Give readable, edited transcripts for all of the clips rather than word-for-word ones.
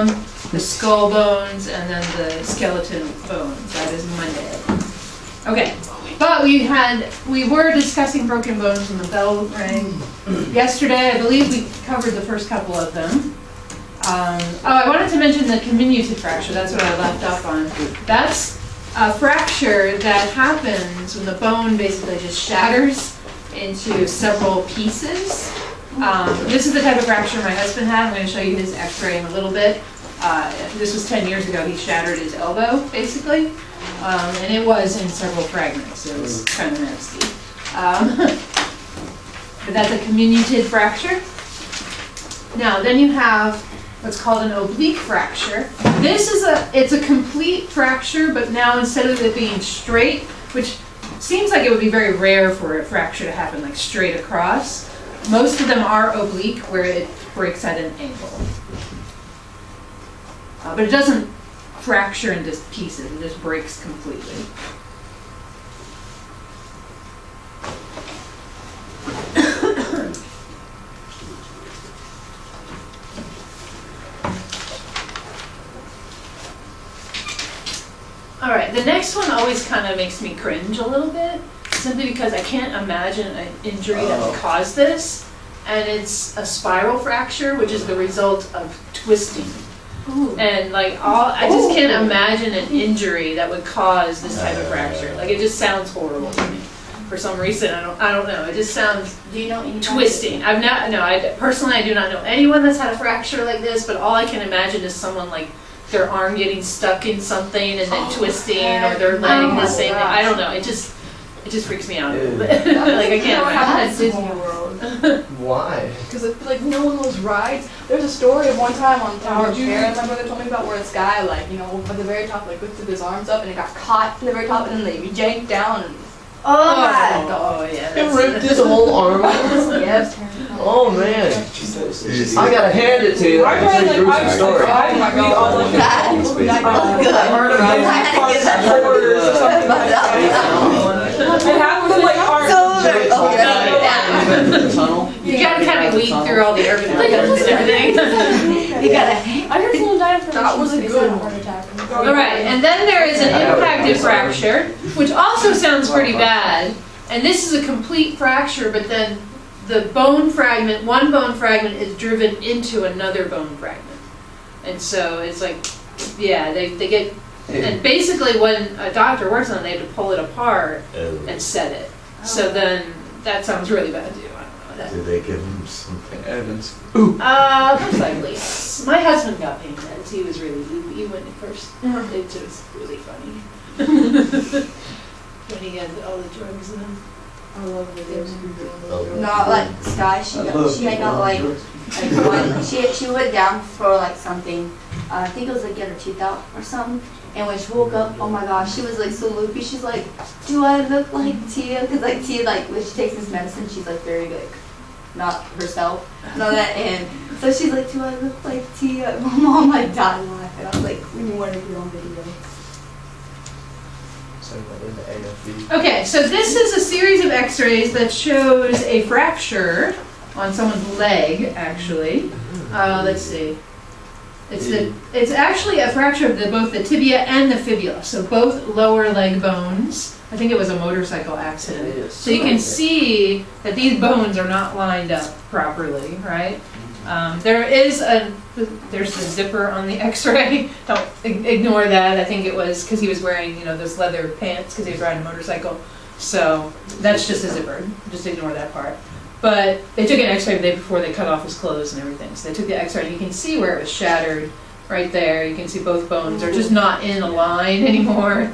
the skull bones, and then the skeleton bones. That is Monday. Okay, but we were discussing broken bones when the bell rang yesterday. I believe we covered the first couple of them. I wanted to mention the comminuted fracture. That's what I left off on. That's a fracture that happens when the bone basically just shatters into several pieces. This is the type of fracture my husband had. I'm going to show you his x-ray in a little bit. This was 10 years ago. He shattered his elbow, basically. And it was in several fragments. It was kind of nasty. But that's a comminuted fracture. Now, then you have what's called an oblique fracture. It's a complete fracture, but now instead of it being straight, which seems like it would be very rare for a fracture to happen like straight across, most of them are oblique, where it breaks at an angle. But it doesn't fracture into pieces, it just breaks completely. All right, the next one always kind of makes me cringe a little bit, simply because I can't imagine an injury that would cause this, and it's a spiral fracture, which is the result of twisting. Ooh. And like I just can't imagine an injury that would cause this type of fracture. Like it just sounds horrible to me. For some reason, I don't know. It just sounds twisting. Personally, I do not know anyone that's had a fracture like this, but all I can imagine is someone like their arm getting stuck in something and then twisting, or their leg the same thing. I don't know. It just freaks me out a little bit. Like I can't imagine. Disney World. Why? Because like no one of those rides. There's a story of one time on Tower of Terror my brother told me about, where this guy like at the very top like lifted his arms up and it got caught to the very top and then they yanked down and oh yeah. It ripped his whole arm off. Yep. Oh man. I gotta hand it to you. That's a pretty gruesome story. Oh my god. I heard about It happened like You gotta kind of weed through all the urban legends and everything. You gotta. I heard someone died from that was a good heart attack. All right, and then there is an impacted fracture, which also sounds pretty bad. And this is a complete fracture, but then the bone fragment, one bone fragment is driven into another bone fragment. And so it's like, yeah, they get, and basically when a doctor works on it, they have to pull it apart and set it. So then that sounds really bad too. I don't know. Did they give him something? Evans. Most likely. My husband got pain meds. He was really loopy when it first. It was really funny. When he had all the drugs in him. I love videos. Not like Sky. She had got like one. She went down for like something. I think it was like get her teeth out or something. And when she woke up, oh my gosh, she was like so loopy. She's like, "Do I look like Tia?" Because like Tia, like when she takes this medicine, she's like very like not herself and all that. And so she's like, "Do I look like Tia?" My mom like died laughing. I was like, "We want to get on video." Okay, so this is a series of x-rays that shows a fracture on someone's leg, actually. Let's see. It's actually a fracture of both the tibia and the fibula, so both lower leg bones. I think it was a motorcycle accident. So you can see that these bones are not lined up properly, right? There's a zipper on the x-ray. Don't ignore that. I think it was because he was wearing, those leather pants because he was riding a motorcycle. So that's just a zipper. Just ignore that part. But they took an x-ray the day before they cut off his clothes and everything. So they took the x-ray and you can see where it was shattered right there. You can see both bones are just not in a line anymore.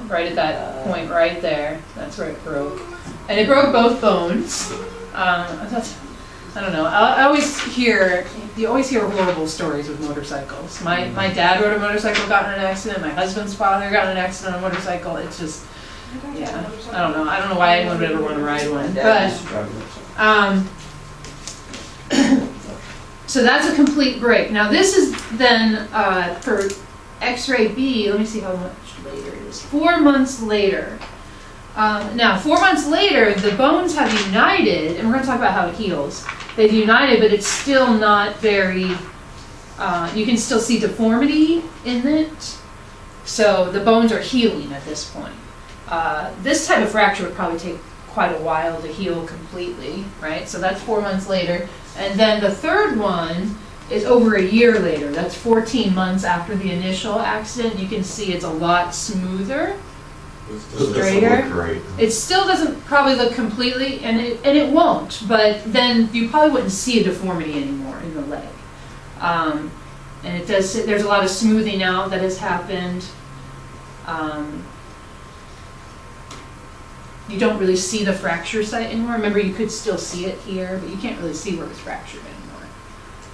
Right at that point right there. That's where it broke. And it broke both bones. I don't know. You always hear horrible stories with motorcycles. My dad rode a motorcycle, got in an accident. My husband's father got in an accident on a motorcycle. It's just, yeah, I don't know. I don't know why anyone would ever want to ride one. But, so that's a complete break. Now this is then for X-ray B. Let me see how much later it is. 4 months later. Now, 4 months later, the bones have united, and we're going to talk about how it heals. They've united, but it's still not very You can still see deformity in it. So the bones are healing at this point. This type of fracture would probably take quite a while to heal completely, right? So that's 4 months later. And then the third one is over a year later. That's 14 months after the initial accident. You can see it's a lot smoother, straighter. It still doesn't probably look completely, and it won't, but then you probably wouldn't see a deformity anymore in the leg. And it does, there's a lot of smoothing out that has happened. You don't really see the fracture site anymore. Remember, you could still see it here, but you can't really see where it's fractured anymore.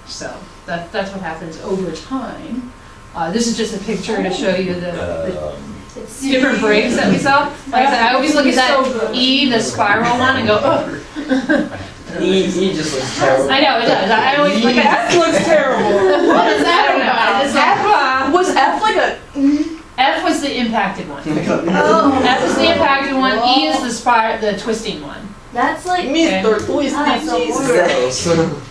So that's what happens over time. This is just a picture to show you the different breaks that we saw. Like I said, I always look at that E, the spiral one, and go, oh. E just looks terrible. I know, it does. I always look at F looks terrible. What is that? F was F like a... F was the impacted one. Oh. F is the impacted one. E is the twisting one. That's like Mr. Twisty Jesus.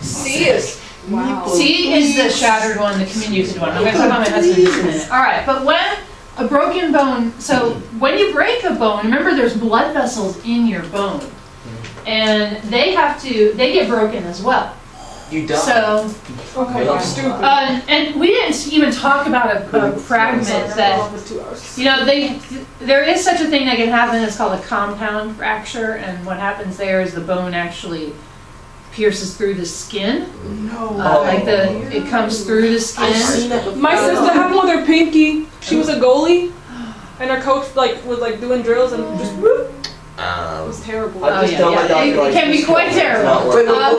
C is... Wow. C is the shattered one, the comminuted one. I'm going to talk about my husband in just a minute. All right, but when a broken bone, so when you break a bone, remember there's blood vessels in your bone. And they get broken as well. You die. So, Okay, stupid. and we didn't even talk about a fragment that, you know, there is such a thing that can happen. It's called a compound fracture, and what happens there is the bone actually pierces through the skin. No. It comes through the skin. My sister happened with her pinky. She was a goalie, and her coach was doing drills and just whoop. It was terrible. It can be quite terrible. But a lot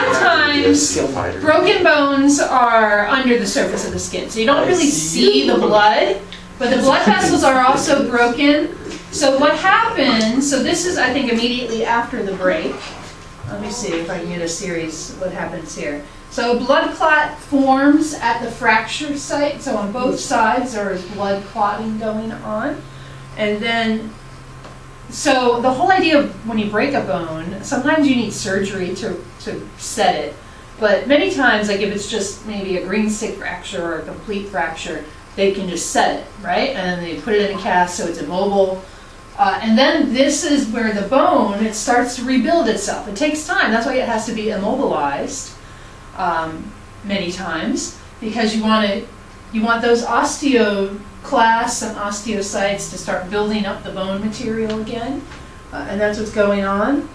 of times, broken bones are under the surface of the skin, so you don't really see the blood, but the blood vessels are also broken. So what happens, so this is, I think, immediately after the break. Let me see if I can get a series of what happens here. So blood clot forms at the fracture site, so on both sides there is blood clotting going on. And then, so the whole idea of when you break a bone, sometimes you need surgery to set it. But many times, like if it's just maybe a green stick fracture or a complete fracture, they can just set it, right? And then they put it in a cast so it's immobile. And then this is where the bone, it starts to rebuild itself. It takes time. That's why it has to be immobilized many times, because you want those osteoclasts and osteocytes to start building up the bone material again. And that's what's going on.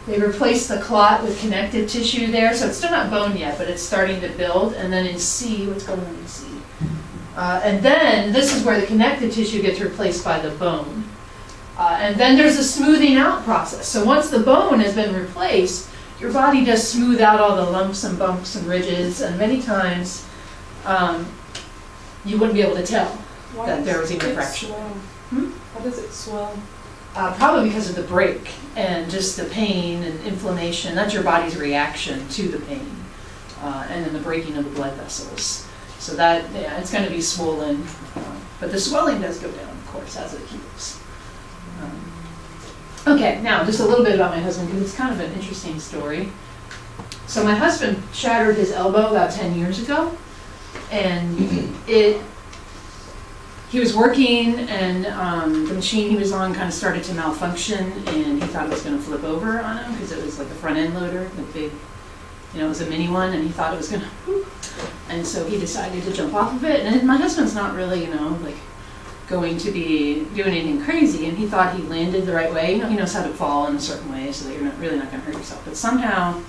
They replace the clot with connective tissue there, so it's still not bone yet, but it's starting to build. And then in C, what's going on in C? And then this is where the connective tissue gets replaced by the bone. And then there's a smoothing out process. So once the bone has been replaced, your body does smooth out all the lumps and bumps and ridges, and many times you wouldn't be able to tell that there was even a fracture. Why does it swell? Probably because of the break and just the pain and inflammation. That's your body's reaction to the pain, and then the breaking of the blood vessels. So that, yeah, it's going to be swollen, but the swelling does go down, of course, as it heals. Okay, now just a little bit about my husband, because it's kind of an interesting story. So my husband shattered his elbow about 10 years ago, and he was working, and the machine he was on kind of started to malfunction, and he thought it was going to flip over on him because it was like a front end loader, the big, it was a mini one, and he thought it was going to, and so he decided to jump off of it. And my husband's not really, going to be doing anything crazy, and he thought he landed the right way. He knows how to fall in a certain way so that you're really not going to hurt yourself. But somehow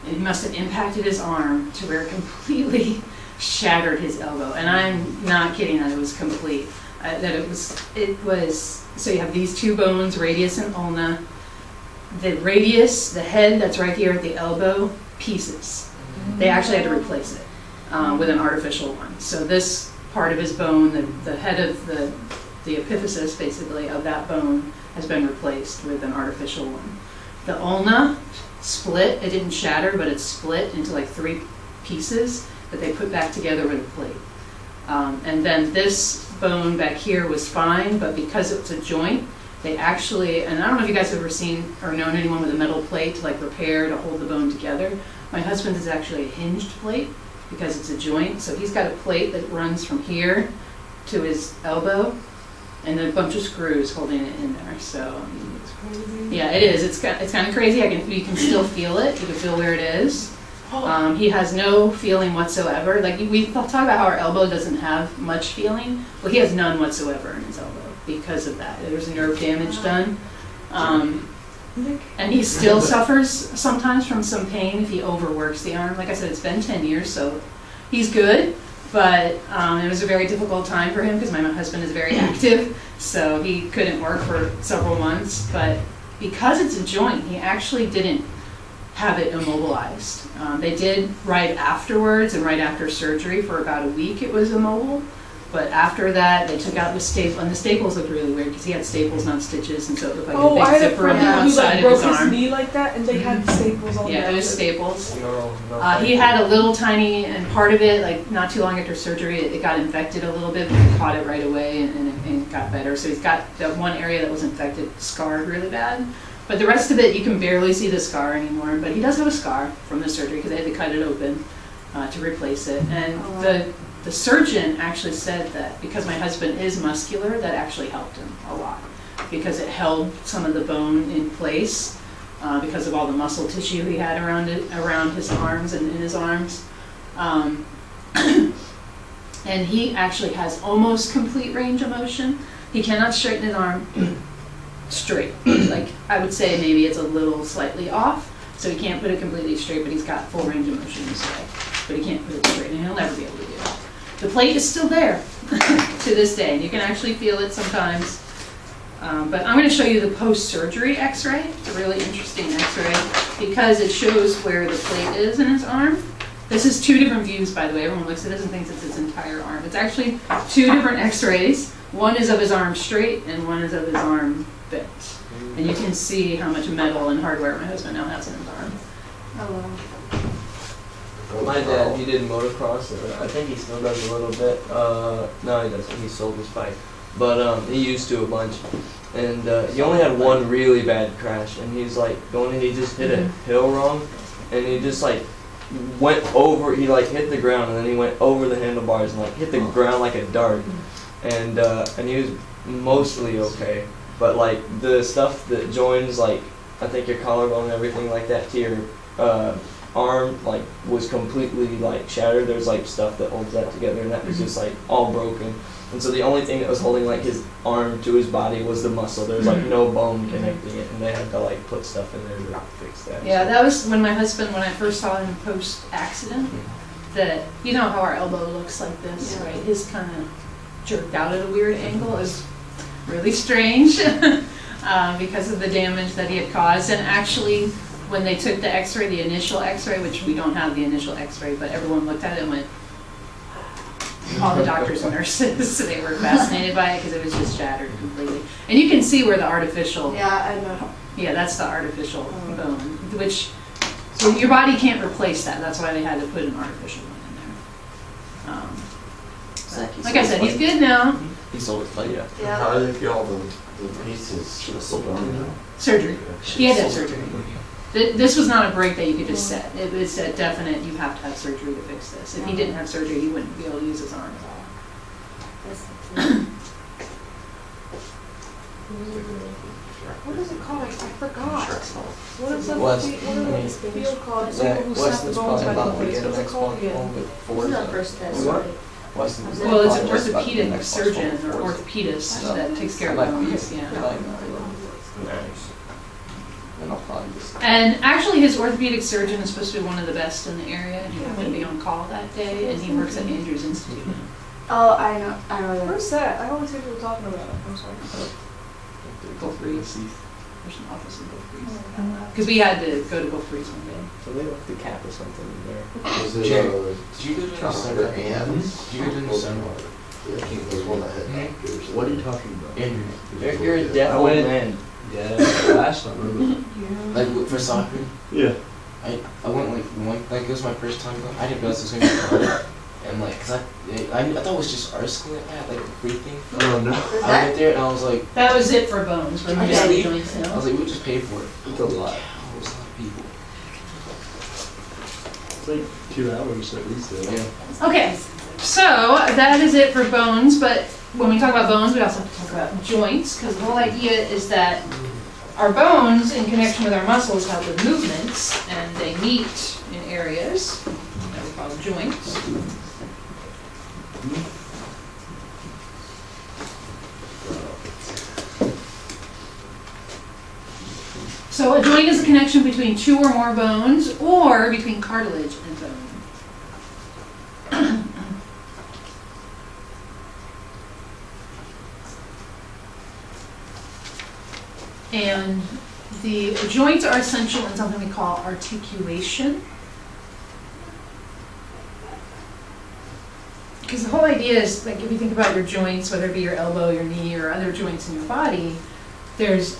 it must have impacted his arm to where it completely shattered his elbow. And I'm not kidding that it was complete. So you have these two bones, radius and ulna. The radius, the head that's right here at the elbow, pieces. They actually had to replace it with an artificial one. So this part of his bone, the head of the epiphysis, basically, of that bone has been replaced with an artificial one. The ulna split. It didn't shatter, but it split into like 3 pieces that they put back together with a plate. And then this bone back here was fine, but because it's a joint, they actually, and I don't know if you guys have ever seen or known anyone with a metal plate to repair, to hold the bone together. My husband's is actually a hinged plate because it's a joint. So he's got a plate that runs from here to his elbow, and a bunch of screws holding it in there. So yeah, it is. It's kind of crazy. You can still feel it. You can feel where it is. He has no feeling whatsoever. Like we talk about how our elbow doesn't have much feeling. Well, he has none whatsoever in his elbow because of that. There was nerve damage done. And he still suffers sometimes from some pain if he overworks the arm. Like I said, it's been 10 years, so he's good. But it was a very difficult time for him because my husband is very active, so he couldn't work for several months. But because it's a joint, he actually didn't have it immobilized. They did right afterwards and right after surgery for about a week it was immobile. But after that, they took out the staple, and the staples looked really weird because he had staples, not stitches, and so it looked like a big zipper on one side of his arm. Broke his knee like that, and they had staples on. Yeah, it was staples. No, He had a little tiny, and part of it, like not too long after surgery, it got infected a little bit, but he caught it right away, and it got better. So he's got that one area that was infected, scarred really bad. But the rest of it, you can barely see the scar anymore. But he does have a scar from the surgery because they had to cut it open to replace it. And the surgeon actually said that because my husband is muscular, that actually helped him a lot because it held some of the bone in place because of all the muscle tissue he had around his arms and in his arms. And he actually has almost complete range of motion. He cannot straighten his arm straight. Like I would say maybe it's a little slightly off, so he can't put it completely straight, but he's got full range of motion this way. But he can't put it straight, and he'll never be able to do it. The plate is still there to this day. You can actually feel it sometimes. But I'm going to show you the post-surgery x-ray. It's a really interesting x-ray because it shows where the plate is in his arm. This is two different views, by the way. Everyone looks at this and thinks it's his entire arm. It's actually two different x-rays. One is of his arm straight and one is of his arm bent. And you can see how much metal and hardware my husband now has in his arm. Oh, wow. My dad, he did motocross. I think he still does a little bit. No, he doesn't. He sold his bike. But he used to a bunch. And he only had one really bad crash. And he's like going and he just hit a hill wrong. And he just like went over, he like hit the ground and then he went over the handlebars and like hit the ground like a dart. And he was mostly okay. But like the stuff that joins like, I think your collarbone and everything like that to your arm like was completely like shattered. There's like stuff that holds that together and that was just like all broken. And so the only thing that was holding like his arm to his body was the muscle. There's like no bone connecting it, and they had to like put stuff in there to fix that. Yeah, that was when my husband, when I first saw him post accident, that you know how our elbow looks like this, right? His kind of jerked out at a weird angle is really strange because of the damage that he had caused. And actually, when they took the x-ray, the initial x-ray, which we don't have the initial x-ray, but everyone looked at it and went, all the doctors and nurses, so they were fascinated by it because it was just shattered completely. And you can see where the artificial, Yeah, I know. yeah, that's the artificial bone, which, so your body can't replace that. That's why they had to put an artificial one in there. Like I said, he's good now. He sold his bike, yeah. Yeah. How do they feel all the pieces? Surgery. He had to have surgery. This was not a break that you could just set. It was a definite, you have to have surgery to fix this. If he didn't have surgery, he wouldn't be able to use his arm at all. What is it called? I forgot. What is that? West. What is the field called? People That who snap the Weston's bones probably back about in to place. get What's an it Xbox called again? phone with This is Forza. our first test. What? Weston's Well, it's an probably just about to get orthopedic an Xbox surgeon phone or with Forza. orthopedist that takes care of I like bones. these. Yeah. I like these. And I'll probably just. And actually, his orthopedic surgeon is supposed to be one of the best in the area. He happened to be on call that day, and he works at Andrews Institute. Oh, I know that. Where's that? I always hear people talking about it. I'm sorry. Gulf Breeze. There's an office in Gulf Breeze. Because we had to go to Gulf Breeze one day. So they left the cap or something in there. Was it Jay, did you go to the Doctor center? Ann's? Did you go to the center? Yeah, he was one that had anchors. What are you talking about? Andrews. You're a deaf old man. Yeah, last time. Like for soccer, Yeah. I went like it was my first time going. I didn't realize it was gonna be hard. And like, cause I thought it was just our school that had like a free thing. Oh no. I went there and I was like, That was it for bones. Remember Yeah. the joints, I no? was like, we just paid for it. It's a lot. It was a lot of people. It's like 2 hours at least. Though. Yeah. Okay, so that is it for bones, but when we talk about bones, we also have to talk about joints, because the whole idea is that our bones, in connection with our muscles, help with movements, and they meet in areas that we call joints. So a joint is a connection between two or more bones, or between cartilage and bone. And the joints are essential in something we call articulation. Because the whole idea is, like, if you think about your joints, whether it be your elbow, your knee, or other joints in your body, there's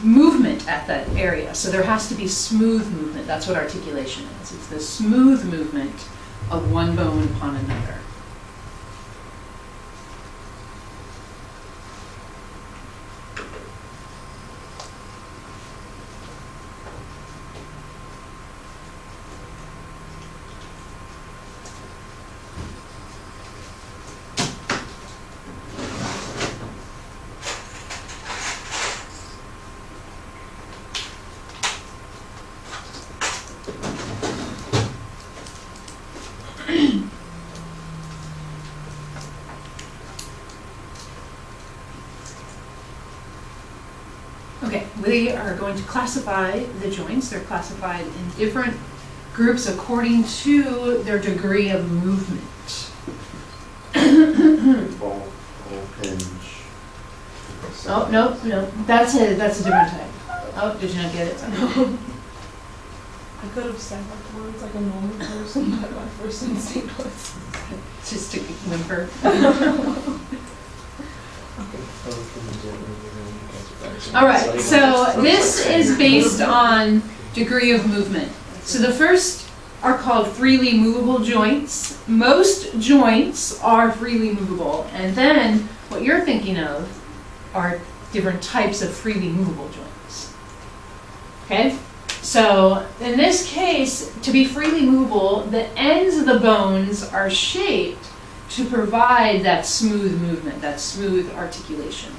movement at that area. So there has to be smooth movement. That's what articulation is. It's the smooth movement of one bone upon another. Okay, we are going to classify the joints. They're classified in different groups according to their degree of movement. Ball, hinge. Oh, no, that's a different type. Oh, did you not get it? I could have said like words like a normal person, but my first instinct was Just to whimper. All right, so this is based on degree of movement. So the first are called freely movable joints. Most joints are freely movable, and then what you're thinking of are different types of freely movable joints. Okay? So in this case, to be freely movable, the ends of the bones are shaped to provide that smooth movement, that smooth articulation.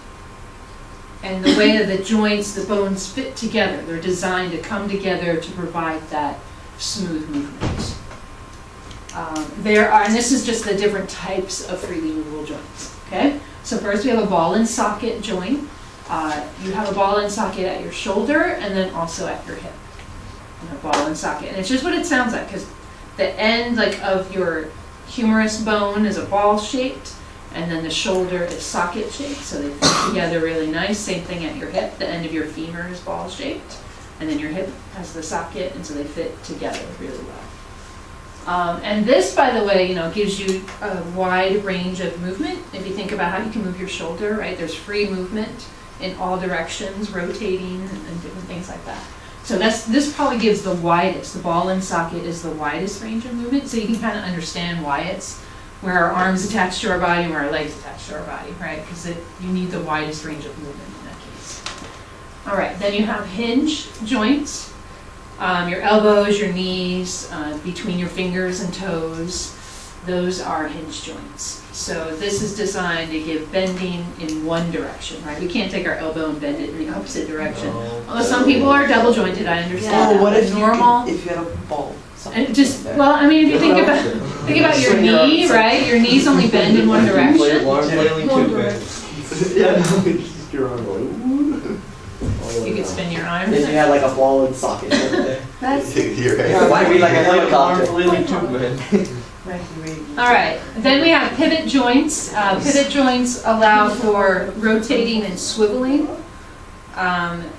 And the way that the joints, the bones fit together, they're designed to come together to provide that smooth movement. And this is just the different types of freely movable joints. Okay? So first we have a ball and socket joint. You have a ball and socket at your shoulder and then also at your hip. And a ball and socket. And it's just what it sounds like, because the end of your humerus bone is a ball shaped, and then the shoulder is socket shaped, so they fit together really nice. Same thing at your hip. The end of your femur is ball shaped, and then your hip has the socket, and so they fit together really well. And this, by the way, gives you a wide range of movement. If you think about how you can move your shoulder, right? There's free movement in all directions, rotating and different things like that. So this probably gives the widest. The ball and socket is the widest range of movement, so you can kind of understand why it's where our arms attached to our body and where our legs attached to our body, right? Because you need the widest range of movement in that case. All right, then you have hinge joints. Your elbows, your knees, between your fingers and toes, those are hinge joints. So this is designed to give bending in one direction, right? We can't take our elbow and bend it in the opposite direction. Although some people are double jointed, I understand. Oh, what if normal? if you had a ball? And just, well, I mean, if you think about your knee, right? Your knees only bend in one direction. You could spin your arms. If you had like a ball and socket. That's It might be like a helicopter. All right, then we have pivot joints. Pivot joints allow for rotating and swiveling.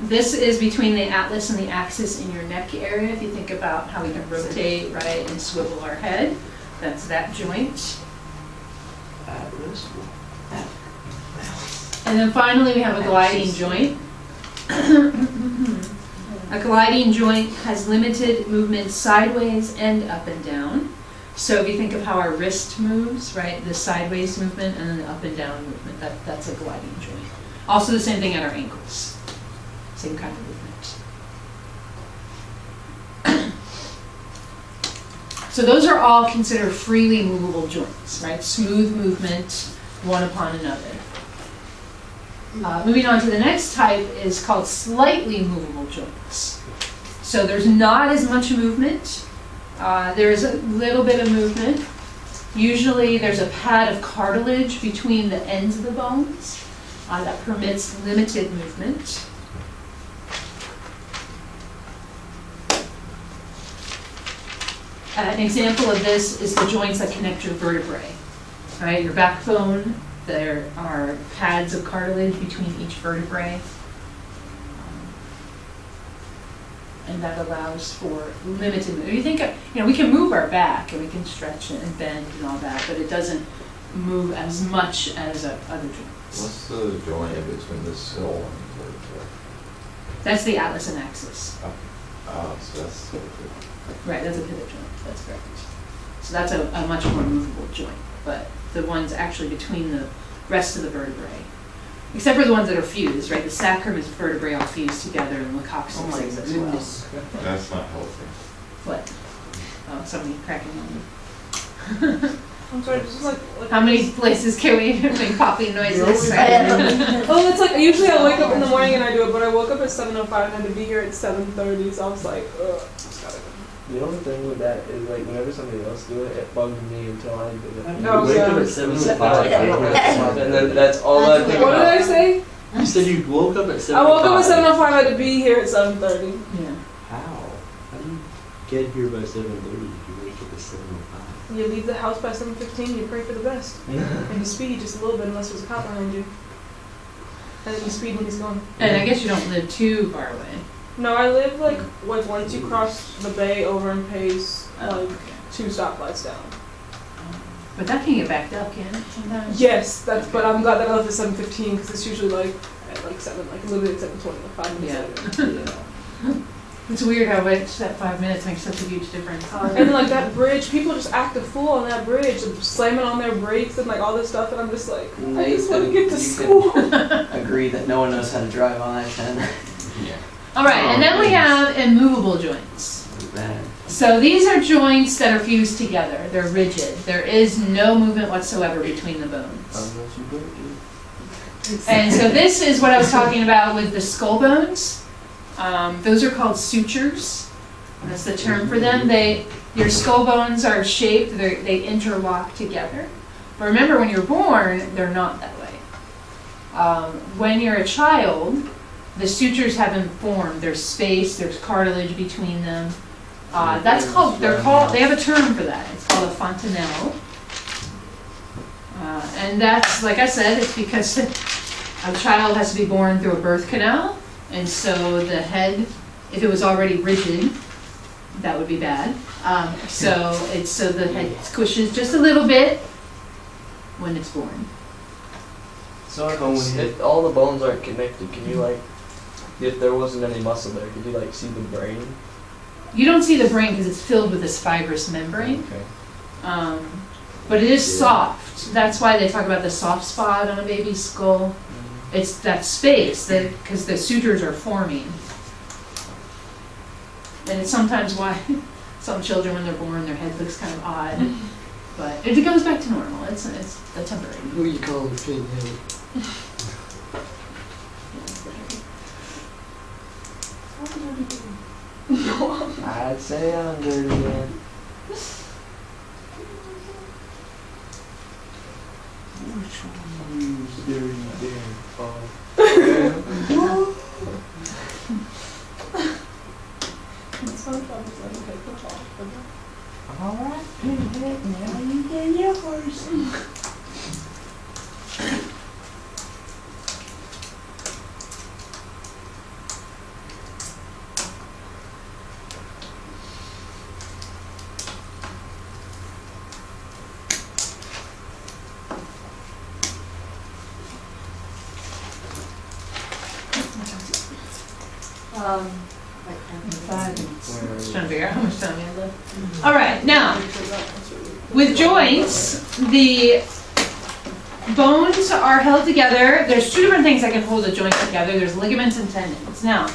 This is between the atlas and the axis in your neck area. If you think about how we can rotate, right, and swivel our head, that's that joint. And then finally we have a gliding joint. A gliding joint has limited movement sideways and up and down. So if you think of how our wrist moves, right, the sideways movement and then the up and down movement, that's a gliding joint. Also the same thing at our ankles. Same kind of movement. So those are all considered freely movable joints, right? Smooth movement, one upon another. Moving on to the next type is called slightly movable joints. So there's not as much movement. There's a little bit of movement. Usually there's a pad of cartilage between the ends of the bones that permits limited movement. An example of this is the joints that connect your vertebrae, right? Your backbone, there are pads of cartilage between each vertebrae. And that allows for limited movement. You think, we can move our back and we can stretch it and bend and all that, but it doesn't move as much as other joints. What's the joint in between the skull and the vertebrae? That's the atlas and axis. Oh, so that's Right, that's a pivot joint, that's correct. So that's a much more movable joint, but the ones actually between the rest of the vertebrae, except for the ones that are fused, right? The sacrum is vertebrae all fused together, and the coccyx is as well. That's not healthy. What? Oh, somebody cracking on. I'm sorry, this is like How many places can we make popping noises? oh, it's like usually I wake up in the morning and I do it, but I woke up at 7:05 and I had to be here at 7:30, so I was like, ugh, just gotta go. The only thing with that is like whenever somebody else do it, it bugs me until I do it. Oh, Wake up yeah. at 7:05, and then that's all I think What did about. I say? You said you woke up at 7:05. I woke up at 7:05, I had to be here at 7:30. Yeah. How? How do you get here by 7:30 if you wake up at 7:05? You leave the house by 7:15, you pray for the best. And you speed just a little bit unless there's a cop behind you. And then you speed when he's going. And I guess you don't live too far away. No, I live like once you cross the bay over in Pace, like okay. 2 stoplights down. But that can get backed up, can't it, sometimes? Yes, but I'm glad that I left at 7:15 because it's usually like at like 7, like literally at 7:20, like 5 minutes later. Yeah. It's weird how much that 5 minutes makes such a huge difference. And then like that bridge, people just act a fool on that bridge, slamming on their brakes and like all this stuff, and I'm just like, I just want to get to school. Agree that no one knows how to drive on I-10. Yeah. All right, and then we have immovable joints. Bad. So these are joints that are fused together. They're rigid. There is no movement whatsoever between the bones. And so this is what I was talking about with the skull bones. Those are called sutures. That's the term for them. Your skull bones are shaped, they interlock together. But remember, when you're born, they're not that way. When you're a child, the sutures haven't formed. There's space, there's cartilage between them. They have a term for that. It's called a fontanelle. And that's, like I said, it's because a child has to be born through a birth canal. And so the head, if it was already rigid, that would be bad. So the head squishes just a little bit when it's born. So if all the bones aren't connected, can you if there wasn't any muscle there, could you see the brain? You don't see the brain because it's filled with this fibrous membrane. Okay. But it is soft. That's why they talk about the soft spot on a baby's skull. It's that space because the sutures are forming. And it's sometimes why some children, when they're born, their head looks kind of odd. But it goes back to normal. It's a temporary. What do you call it? Fake head. I'd say I'm dirty, man. Dirty, Alright, now you get yours. Just trying to figure out how much time we have left. All right, now, with joints, the bones are held together. There's 2 different things that can hold a joint together. There's ligaments and tendons. Now,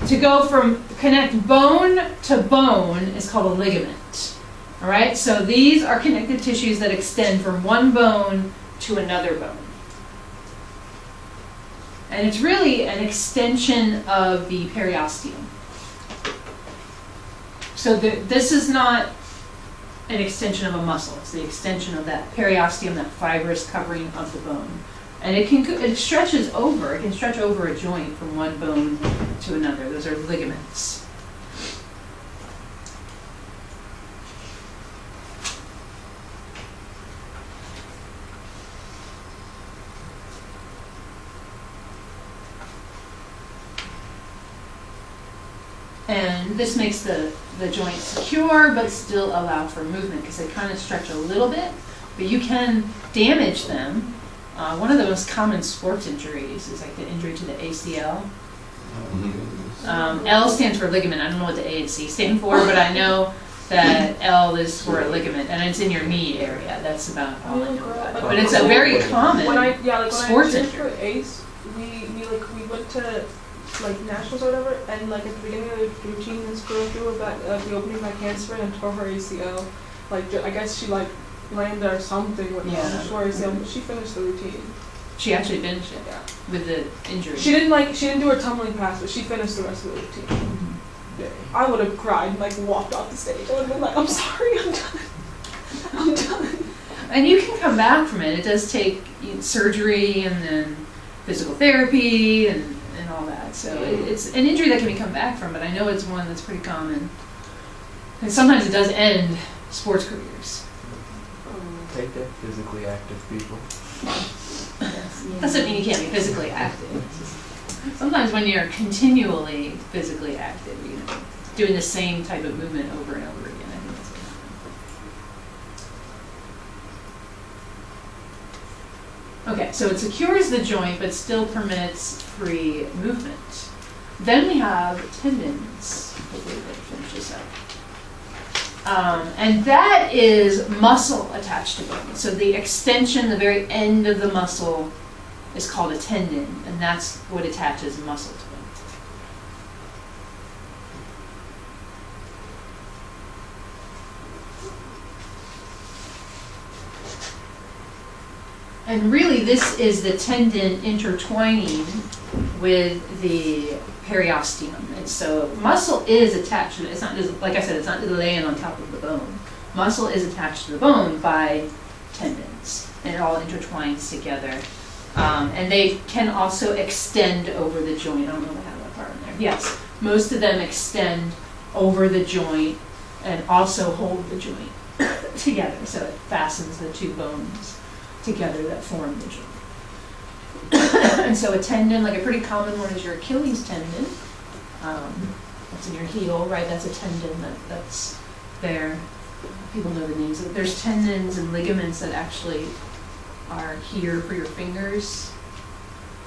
to go from connect bone to bone is called a ligament. All right, so these are connective tissues that extend from one bone to another bone. And it's really an extension of the periosteum. So this is not an extension of a muscle. It's the extension of that periosteum, that fibrous covering of the bone. And it stretches over. It can stretch over a joint from one bone to another. Those are ligaments. And this makes the joint secure, but still allow for movement because they kind of stretch a little bit, but you can damage them. One of the most common sports injuries is like the injury to the ACL. L stands for ligament. I don't know what the A and C stand for, but I know that L is for a ligament, and it's in your knee area. That's about all I know about it. But it's a very common sports injury. For ACE, we went to like nationals or whatever, and like at the beginning of the routine, this girl threw about the opening by cancer and tore her ACL. Like I guess she like landed or something with tore ACL, but she finished the routine. She actually finished it with the injury. She didn't do her tumbling pass, but she finished the rest of the routine. Mm-hmm. I would have cried and like walked off the stage. I would have been like, I'm sorry, I'm done. I'm done. And you can come back from it. It does take surgery and then physical therapy and all that. So it's an injury that can be come back from, but I know it's one that's pretty common. And sometimes it does end sports careers. Take that, physically active people. Doesn't mean you can't be physically active. Sometimes when you're continually physically active, you know, doing the same type of movement over and over again, I think that's what happens. Okay, so it secures the joint but still permits free movement. Then we have tendons. Hopefully we can finish this up. And that is muscle attached to bone. So the extension, the very end of the muscle, is called a tendon, and that's what attaches muscle to bone. And really, this is the tendon intertwining with the periosteum. And so muscle is attached to it. It's not just, like I said, it's not laying on top of the bone. Muscle is attached to the bone by tendons, and it all intertwines together. And they can also extend over the joint. I don't know if I have that part in there. Yes, most of them extend over the joint and also hold the joint together. So it fastens the two bones together that form the joint. And so a tendon, like a pretty common one, is your Achilles tendon. That's in your heel, right? That's a tendon that's there. People know the names of it. There's tendons and ligaments that actually are here for your fingers.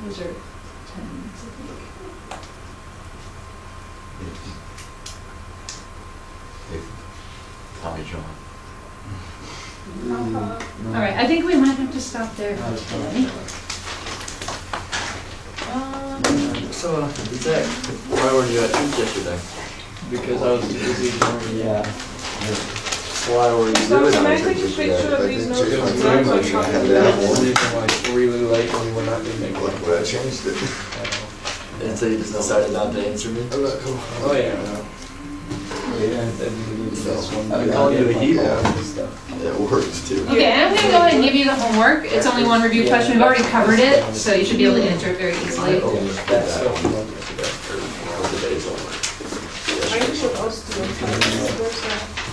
Those are tendons, I think. Tommy John. All right, I think we might have to stop there for today. So, is that why were you at church yesterday? Because I was too busy doing Yeah. Why were you So doing can I that? take a picture of these notes? It was and very send much them? like really late when we're not doing make What, I changed it. And so you just decided not to answer me? Oh yeah. I've been calling you a hero. It works too. Okay, I'm going to go ahead and give you the homework. It's only one review question. We've already covered it, so you should be able to answer it very easily. That's so I think what else do I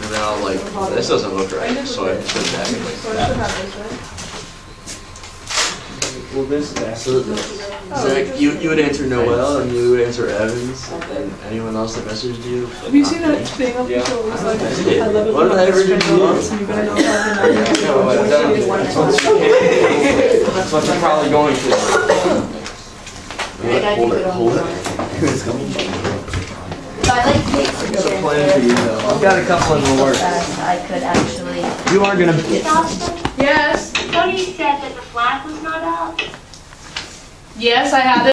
And then I'm like, this doesn't look right, so I put it back. So I should have this, right? Well, this is So, Zach, you would answer Noel, and you would answer Evans, and anyone else that messaged you. Have you seen that thing up Yeah. until it was like, I did. I love it What when did I ever it's do been to you? months and you better know how That's what you're probably going to. Hold it, hold it. It's coming. So I like cakes and Got a shit. plan for you, though. I've got a couple in the works. I could actually. You are gonna. Yes. Tony said that the flag was not up. Yes, I have it.